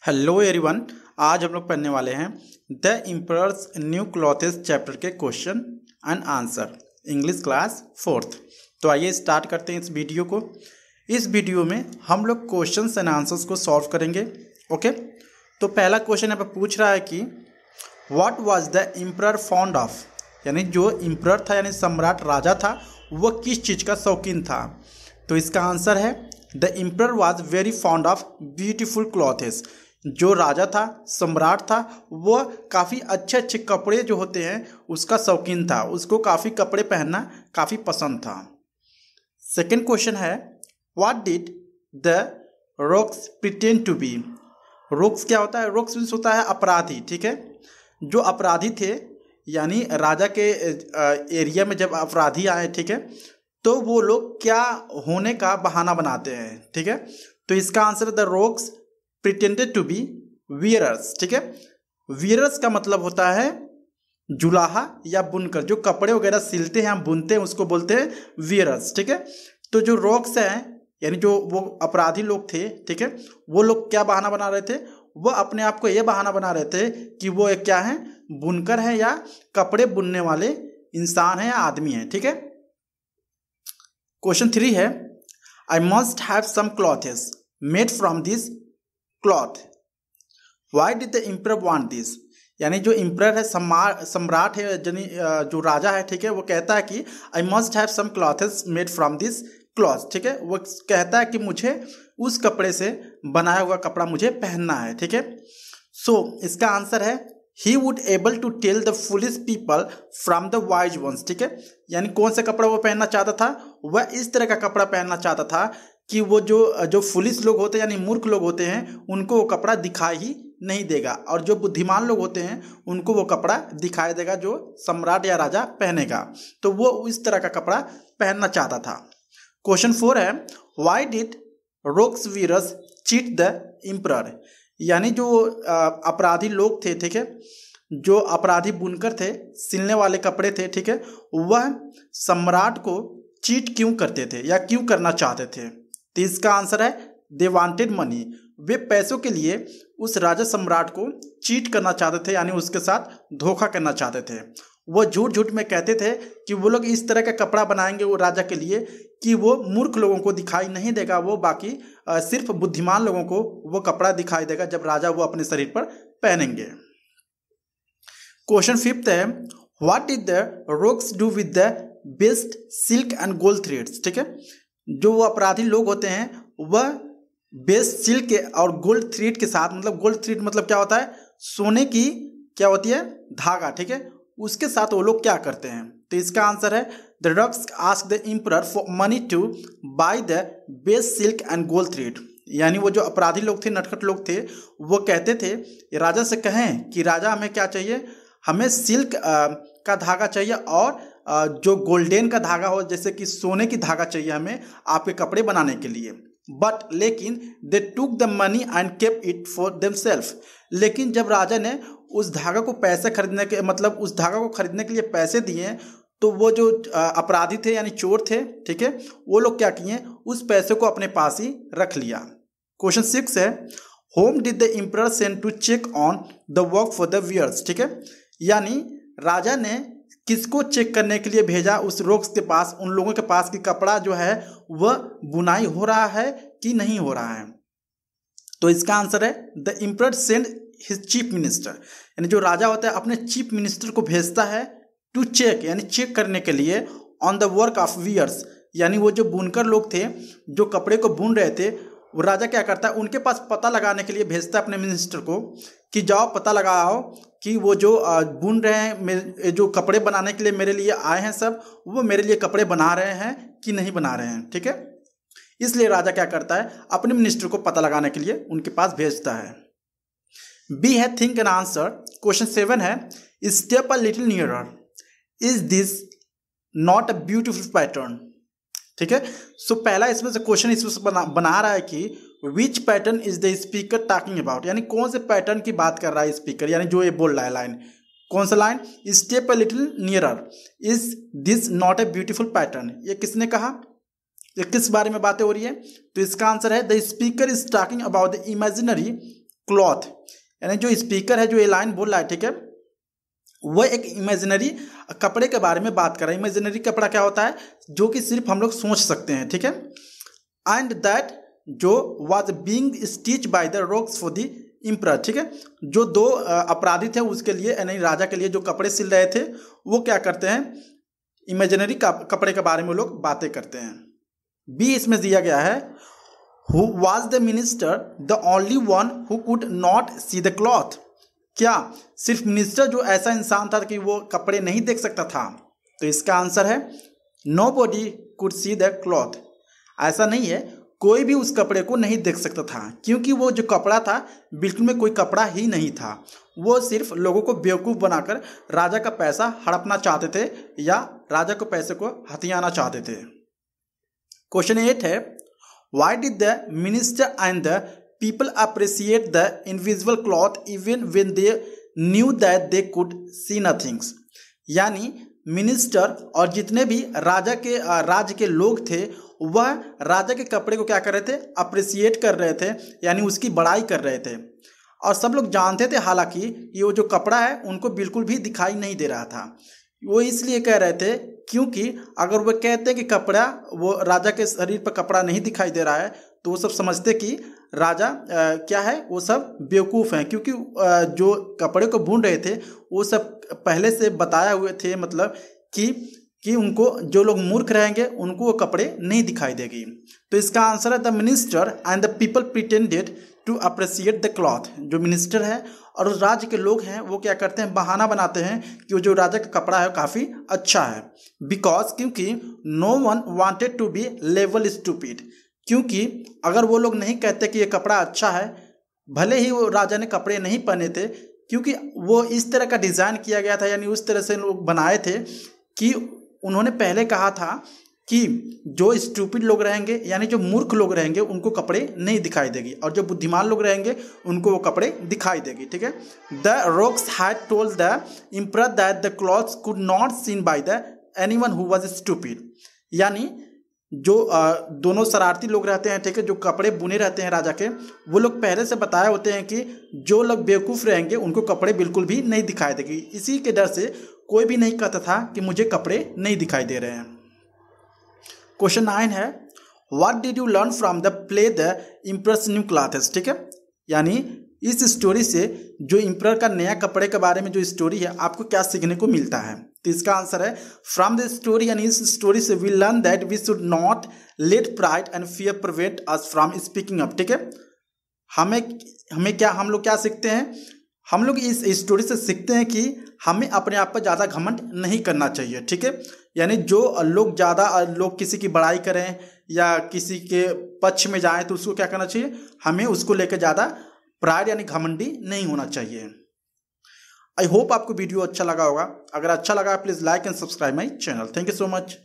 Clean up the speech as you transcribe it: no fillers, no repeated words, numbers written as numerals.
Hello everyone. आज हम लोग पढ़ने वाले हैं the emperor's new clothes chapter के question and answer English class 4th। तो आइए स्टार्ट करते हैं इस वीडियो को। इस वीडियो में हम लोग क्वेश्चंस एंड आंसर्स को सॉल्व करेंगे। ओके, तो पहला क्वेश्चन यहाँ पे पूछ रहा है कि what was the emperor fond of, यानी जो एम्परर था यानी सम्राट राजा था वो किस चीज़ का शौकीन था। तो इसका आंसर है the emperor was very fond of beautiful clothes. जो राजा था, सम्राट था, वो काफ़ी अच्छे अच्छे कपड़े जो होते हैं उसका शौकीन था, उसको काफ़ी कपड़े पहनना काफ़ी पसंद था। सेकेंड क्वेश्चन है what did the rogues pretend to be. Rogues क्या होता है? रोक्स मीन्स होता है अपराधी। ठीक है, जो अपराधी थे यानी राजा के एरिया में जब अपराधी आए, ठीक है, तो वो लोग क्या होने का बहाना बनाते हैं। ठीक है, तो इसका answer the rogues pretended to be weavers. ठीक है, वियरर्स का मतलब होता है जुलाहा या बुनकर, जो कपड़े वगैरह सिलते हैं, हम बुनते हैं, उसको बोलते हैं वियरर्स। ठीक है, तो जो रोक्स हैं यानी जो वो अपराधी लोग थे, ठीक है, वो लोग क्या बहाना बना रहे थे? वो अपने आप को ये बहाना बना रहे थे कि वो एक क्या है, बुनकर है या कपड़े बुनने वाले इंसान है या आदमी है। ठीक है, क्वेश्चन 3 है I must have some clothes made from this cloth, why did the emperor want this. यानी जो एम्परर है, सम्राट है, जो राजा है, ठीक है, वो कहता है कि I must have some clothes made from this cloth. ठीक है, वो कहता है कि मुझे उस कपड़े से बनाया हुआ कपड़ा मुझे पहनना है। ठीक है, सो इसका आंसर है he would able to tell the foolish people from the wise ones. ठीक है, यानी कौन सा कपड़ा वो पहनना चाहता था? वह इस तरह का कपड़ा पहनना चाहता था कि वो जो फुलिश लोग होते हैं यानी मूर्ख लोग होते हैं उनको वो कपड़ा दिखाई ही नहीं देगा, और जो बुद्धिमान लोग होते हैं उनको वो कपड़ा दिखाई देगा जो सम्राट या राजा पहनेगा। तो वो इस तरह का कपड़ा पहनना चाहता था। क्वेश्चन 4 है why did rocks Beerus cheat the emperor. यानी जो अपराधी लोग थे, ठीक है, जो अपराधी बुनकर थे, सिलने वाले कपड़े थे, ठीक है, वह सम्राट को चीट क्यों करते थे या क्यों करना चाहते थे? तो इसका आंसर है दे वांटेड मनी। वे पैसों के लिए उस राजा सम्राट को चीट करना चाहते थे, यानी उसके साथ धोखा करना चाहते थे। वो झूठ झूठ में कहते थे कि वो लोग इस तरह का कपड़ा बनाएंगे वो राजा के लिए कि वो मूर्ख लोगों को दिखाई नहीं देगा, वो बाकी सिर्फ बुद्धिमान लोगों को वो कपड़ा दिखाई देगा जब राजा वो अपने शरीर पर पहनेंगे। क्वेश्चन 5 है what did the rocks do with the best silk and gold threads. ठीक है, जो वो अपराधी लोग होते हैं वह बेस्ट सिल्क और गोल्ड थ्रेड के साथ, मतलब गोल्ड थ्रेड मतलब क्या होता है? सोने की क्या होती है? धागा। ठीक है, उसके साथ वो लोग क्या करते हैं? तो इसका आंसर है the rogues asked the emperor for money to buy the best silk and gold thread. यानी वो जो अपराधी लोग थे, नटखट लोग थे, वो कहते थे राजा से कहें कि राजा हमें क्या चाहिए? हमें सिल्क का धागा चाहिए और जो गोल्डन का धागा हो, जैसे कि सोने की धागा चाहिए हमें आपके कपड़े बनाने के लिए। बट लेकिन they took the money and kept it for themself. लेकिन जब राजा ने उस धागा को पैसे खरीदने के मतलब उस धागा को खरीदने के लिए पैसे दिए, तो वो जो अपराधी थे यानी चोर थे, ठीक है, वो लोग क्या किए? उस पैसे को अपने पास ही रख लिया। क्वेश्चन 6 है whom did the emperor send to check on the work for the weavers. ठीक है, यानी राजा ने किसको चेक करने के लिए भेजा उस रोक्स के पास, उन लोगों के पास कि कपड़ा जो है वह बुनाई हो रहा है कि नहीं हो रहा है। तो इसका आंसर है the emperor send his chief minister. यानी जो राजा होता है अपने चीफ मिनिस्टर को भेजता है टू चेक, यानी चेक करने के लिए on the work of weavers. यानी वो जो बुनकर लोग थे जो कपड़े को बुन रहे थे, वो राजा क्या करता है उनके पास पता लगाने के लिए भेजता है अपने मिनिस्टर को कि जाओ पता लगाओ कि वो जो बुन रहे हैं, जो कपड़े बनाने के लिए मेरे लिए आए हैं सब, वो मेरे लिए कपड़े बना रहे हैं कि नहीं बना रहे हैं। ठीक है, इसलिए राजा क्या करता है अपने मिनिस्टर को पता लगाने के लिए उनके पास भेजता है। बी है थिंक एंड आंसर। क्वेश्चन 7 है step a little nearer, is this not a beautiful pattern. ठीक है, सो पहला इसमें से क्वेश्चन इसमें से बना रहा है कि which pattern is the speaker talking about, यानी कौन से पैटर्न की बात कर रहा है स्पीकर, यानी जो ये बोल रहा है लाइन, कौन सा line? Step a little nearer, is this not a beautiful pattern. ये किसने कहा? ये किस बारे में बातें हो रही है? तो इसका आंसर है the speaker is talking about the imaginary cloth, यानी जो स्पीकर है जो ये लाइन बोल रहा है, ठीक है, वह एक इमेजिनरी कपड़े के बारे में बात कर रहा है। इमेजिनरी कपड़ा क्या होता है, जो कि सिर्फ हम लोग सोच सकते हैं, ठीक है। एंड दैट जो was being stitch by the rocks for the emperor, ठीक है, जो दो अपराधी थे उसके लिए यानी राजा के लिए जो कपड़े सिल रहे थे, वो क्या करते हैं, इमेजिनरी कपड़े के बारे में लोग बातें करते हैं। बी इसमें दिया गया है, who was the minister the only one who could not see the cloth, क्या सिर्फ मिनिस्टर जो ऐसा इंसान था कि वो कपड़े नहीं देख सकता था? तो इसका आंसर है nobody could see the cloth. ऐसा नहीं है, कोई भी उस कपड़े को नहीं देख सकता था, क्योंकि वो जो कपड़ा था बिल्कुल में कोई कपड़ा ही नहीं था। वो सिर्फ लोगों को बेवकूफ़ बनाकर राजा का पैसा हड़पना चाहते थे या राजा को पैसे को हथियाना चाहते थे। क्वेश्चन 8 है, why did the minister and the people appreciate the invisible cloth even when they knew that they could see nothings, यानी मिनिस्टर और जितने भी राज्य के लोग थे वह राजा के कपड़े को क्या कर रहे थे, अप्रिशिएट कर रहे थे, यानी उसकी बड़ाई कर रहे थे। और सब लोग जानते थे हालांकि ये वो जो कपड़ा है उनको बिल्कुल भी दिखाई नहीं दे रहा था। वो इसलिए कह रहे थे क्योंकि अगर वो कहते कि कपड़ा, वो राजा के शरीर पर कपड़ा नहीं दिखाई दे रहा है, तो वो सब समझते कि राजा क्या है, वो सब बेवकूफ़ हैं, क्योंकि जो कपड़े को बुन रहे थे वो सब पहले से बताया हुए थे, मतलब कि उनको जो लोग मूर्ख रहेंगे उनको वो कपड़े नहीं दिखाई देगी। तो इसका आंसर है the minister and the people pretended to appreciate the cloth. जो मिनिस्टर है और उस राज्य के लोग हैं वो क्या करते हैं, बहाना बनाते हैं कि वो जो राजा का कपड़ा है काफ़ी अच्छा है। बिकॉज क्योंकि no one wanted to be लेवल स्टूपिड, क्योंकि अगर वो लोग नहीं कहते कि ये कपड़ा अच्छा है, भले ही वो राजा ने कपड़े नहीं पहने थे, क्योंकि वो इस तरह का डिज़ाइन किया गया था, यानी उस तरह से लोग बनाए थे कि उन्होंने पहले कहा था कि जो स्टूपिड लोग रहेंगे यानी जो मूर्ख लोग रहेंगे उनको कपड़े नहीं दिखाई देगी, और जो बुद्धिमान लोग रहेंगे उनको वो कपड़े दिखाई देगी, ठीक है। The rocks had told the emperor that the clothes could not seen by the anyone who was stupid, यानी जो दोनों शरारती लोग रहते हैं, ठीक है, जो कपड़े बुने रहते हैं राजा के, वो लोग पहले से बताए होते हैं कि जो लोग बेवकूफ़ रहेंगे उनको कपड़े बिल्कुल भी नहीं दिखाई देगी। इसी के डर से कोई भी नहीं कहता था कि मुझे कपड़े नहीं दिखाई दे रहे हैं। क्वेश्चन 9 है, what did you learn from the play the emperor's new clothes, ठीक है, यानी इस स्टोरी से जो एम्परर का नया कपड़े के बारे में जो स्टोरी है आपको क्या सीखने को मिलता है? तो इसका आंसर है फ्रॉम द स्टोरी, यानी इस स्टोरी से we learn that we should not let pride and fear prevent us from speaking up, ठीक है। हम लोग क्या सीखते हैं, हम लोग इस स्टोरी से सीखते हैं कि हमें अपने आप पर ज़्यादा घमंड नहीं करना चाहिए, ठीक है, यानी जो लोग किसी की बड़ाई करें या किसी के पक्ष में जाएं तो उसको क्या करना चाहिए, हमें उसको लेकर ज़्यादा प्राइड यानी घमंडी नहीं होना चाहिए। आई होप आपको वीडियो अच्छा लगा होगा। अगर अच्छा लगा please like and subscribe my channel. Thank you so much.